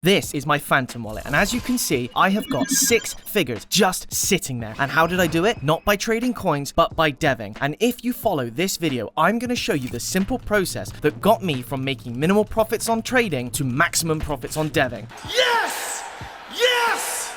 This is my Phantom wallet, and as you can see, I have got 6 figures just sitting there. And how did I do it? Not by trading coins, but by deving. And if you follow this video, I'm going to show you the simple process that got me from making minimal profits on trading to maximum profits on deving. Yes! Yes!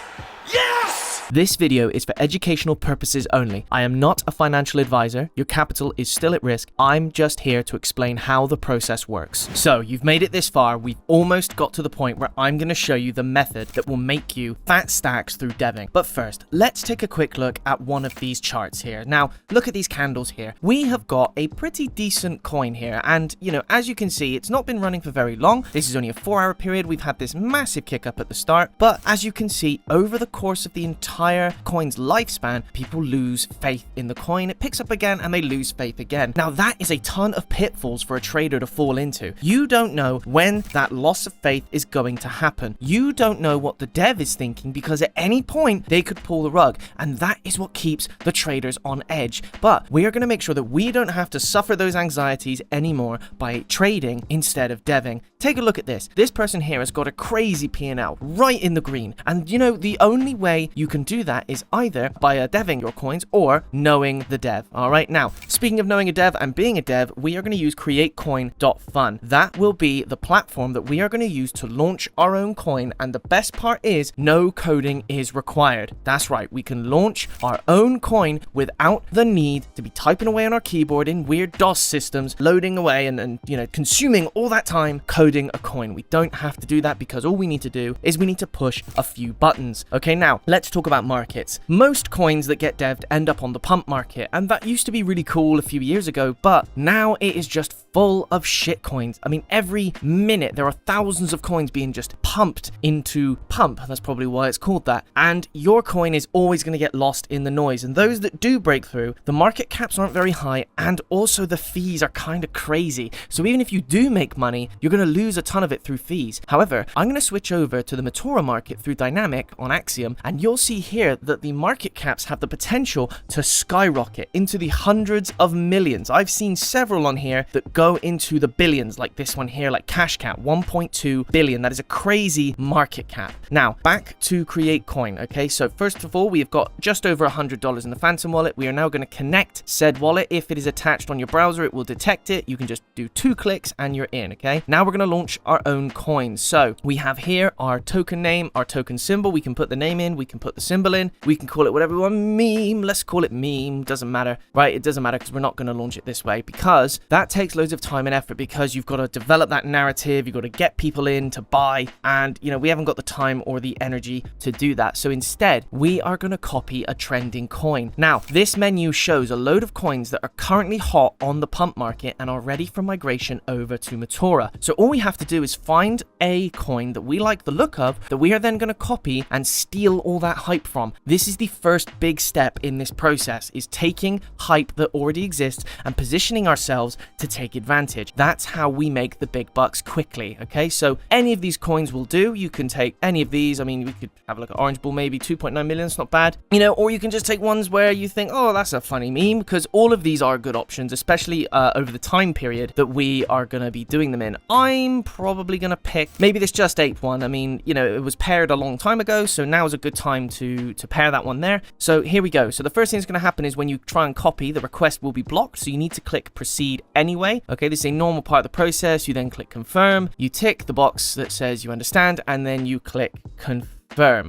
Yes! This video is for educational purposes only. I am not a financial advisor. Your capital is still at risk. I'm just here to explain how the process works. So you've made it this far. We've almost got to the point where I'm going to show you the method that will make you fat stacks through deving. But first, let's take a quick look at one of these charts here. Now, look at these candles here. We have got a pretty decent coin here. And, you know, as you can see, it's not been running for very long. This is only a 4-hour period. We've had this massive kick up at the start. But as you can see, over the course of the entire coin's lifespan, people lose faith in the coin. It picks up again and they lose faith again. Now that is a ton of pitfalls for a trader to fall into. You don't know when that loss of faith is going to happen. You don't know what the dev is thinking, because at any point they could pull the rug, and that is what keeps the traders on edge. But we are going to make sure that we don't have to suffer those anxieties anymore by trading instead of deving. Take a look at this. This person here has got a crazy P&L right in the green, and you know, the only way you can do that is either by deving your coins or knowing the dev. All right, now speaking of knowing a dev and being a dev, we are going to use createcoin.fun. That will be the platform that we are going to use to launch our own coin, and the best part is no coding is required. That's right, we can launch our own coin without the need to be typing away on our keyboard in weird DOS systems, loading away and you know, consuming all that time coding a coin. We don't have to do that, because all we need to do is we need to push a few buttons. Okay, now let's talk about markets. Most coins that get devved end up on the pump market, and that used to be really cool a few years ago, but now it is just full of shit coins. I mean, every minute there are thousands of coins being just pumped into pump. That's probably why it's called that. And your coin is always going to get lost in the noise. And those that do break through, the market caps aren't very high, and also the fees are kind of crazy. So even if you do make money, you're going to lose a ton of it through fees. However, I'm going to switch over to the Meteora market through Dynamic on Axiom, and you'll see here that the market caps have the potential to skyrocket into the hundreds of millions. I've seen several on here that go into the billions, like this one here, like Cash Cap, 1.2 billion. That is a crazy market cap. Now, back to Create Coin. Okay, so first of all, we have got just over $100 in the Phantom wallet. We are now going to connect said wallet. If it is attached on your browser, it will detect it. You can just do 2 clicks and you're in. Okay, now we're going to launch our own coins. So we have here our token name, our token symbol. We can put the name in, we can put the symbol in, we can call it whatever we want. Meme, let's call it meme, doesn't matter, right? It doesn't matter, because we're not going to launch it this way, because that takes loads of time and effort, because you've got to develop that narrative, you've got to get people in to buy, and you know, we haven't got the time or the energy to do that. So instead, we are going to copy a trending coin. Now, this menu shows a load of coins that are currently hot on the pump market and are ready for migration over to Meteora. So all we have to do is find a coin that we like the look of, that we are then going to copy and steal all that hype from. This is the first big step in this process, is taking hype that already exists and positioning ourselves to take advantage. That's how we make the big bucks quickly. Okay, so any of these coins will do. You can take any of these. I mean, we could have a look at Orange Bull, maybe 2.9 million. It's not bad, you know, or you can just take ones where you think, oh, that's a funny meme, because all of these are good options, especially over the time period that we are going to be doing them in. I'm probably going to pick maybe this Just Ape one. I mean, you know, it was paired a long time ago, so now is a good time to pair that one there. So here we go. So the first thing that's going to happen is when you try and copy, the request will be blocked. So you need to click proceed anyway. Okay, this is a normal part of the process. You then click confirm. You tick the box that says you understand, and then you click confirm.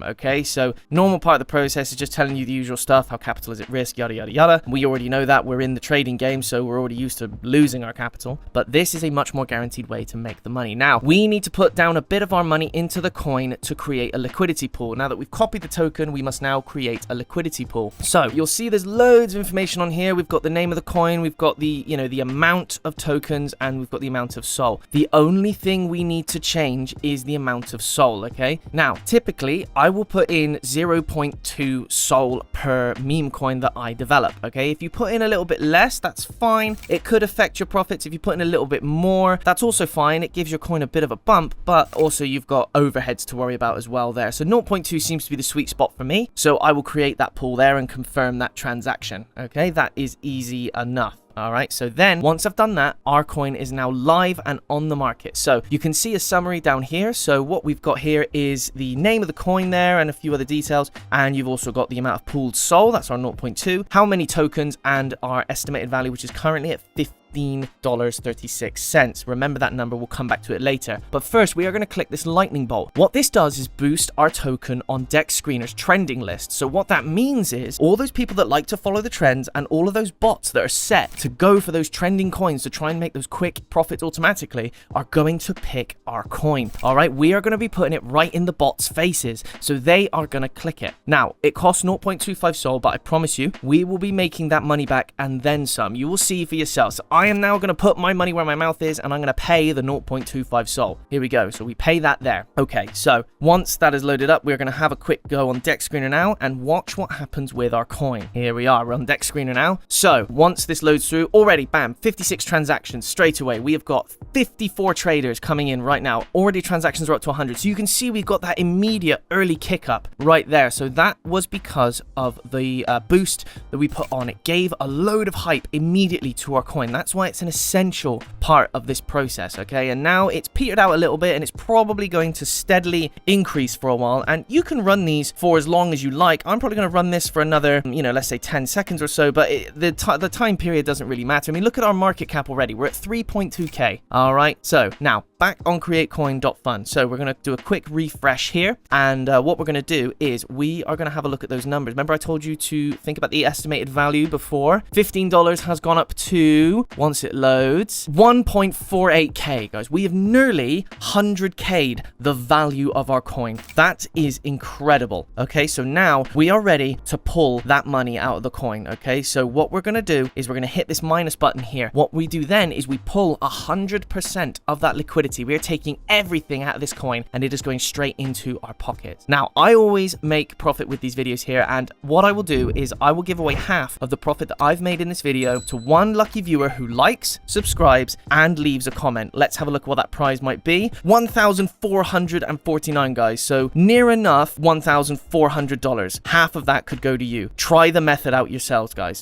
Okay, so normal part of the process is just telling you the usual stuff, how capital is at risk, yada yada yada. We already know that. We're in the trading game, so we're already used to losing our capital, but this is a much more guaranteed way to make the money. Now we need to put down a bit of our money into the coin to create a liquidity pool. Now that we've copied the token, we must now create a liquidity pool. So you'll see there's loads of information on here. We've got the name of the coin, we've got the, you know, the amount of tokens, and we've got the amount of SOL. The only thing we need to change is the amount of SOL. Okay, now typically I will put in 0.2 SOL per meme coin that I develop. Okay, if you put in a little bit less, that's fine. It could affect your profits. If you put in a little bit more, that's also fine. It gives your coin a bit of a bump, but also you've got overheads to worry about as well there. So 0.2 seems to be the sweet spot for me. So I will create that pool there and confirm that transaction. Okay, that is easy enough. All right, so then once I've done that, our coin is now live and on the market. So you can see a summary down here. So what we've got here is the name of the coin there and a few other details. And you've also got the amount of pooled SOL, that's our 0.2, how many tokens, and our estimated value, which is currently at $15.36. Remember that number, we'll come back to it later. But first, we are going to click this lightning bolt. What this does is boost our token on Dex Screener's trending list. So what that means is all those people that like to follow the trends and all of those bots that are set to go for those trending coins to try and make those quick profits automatically are going to pick our coin. All right, we are going to be putting it right in the bots' faces, so they are going to click it. Now, it costs 0.25 SOL, but I promise you, we will be making that money back and then some. You will see for yourselves. I am now going to put my money where my mouth is, and I'm going to pay the 0.25 SOL. Here we go. So we pay that there. Okay, so once that is loaded up, we're going to have a quick go on Dex Screener now and watch what happens with our coin. Here we are. We're on Dex Screener now. So once this loads through, already, bam, 56 transactions straight away. We have got 54 traders coming in right now. Already transactions are up to 100. So you can see we've got that immediate early kick up right there. So that was because of the boost that we put on. It gave a load of hype immediately to our coin. That's why it's an essential part of this process, okay? And now it's petered out a little bit, and it's probably going to steadily increase for a while. And you can run these for as long as you like. I'm probably going to run this for another, let's say 10 seconds or so, but the time period doesn't really matter. I mean, look at our market cap already. We're at 3.2k. All right, so now back on createcoin.fun. So we're going to do a quick refresh here, and what we're going to do is we are going to have a look at those numbers. Remember I told you to think about the estimated value before? $15 has gone up to, once it loads, 1.48k, guys. We have nearly 100k'd the value of our coin. That is incredible. Okay, so now we are ready to pull that money out of the coin. Okay, so what we're going to do is we're going to hit this minus button here. What we do then is we pull 100% of that liquidity. We are taking everything out of this coin, and it is going straight into our pockets. Now, I always make profit with these videos here, and what I will do is I will give away half of the profit that I've made in this video to one lucky viewer who likes, subscribes, and leaves a comment. Let's have a look at what that prize might be. 1,449, guys. So near enough $1,400. Half of that could go to you. Try the method out yourselves, guys.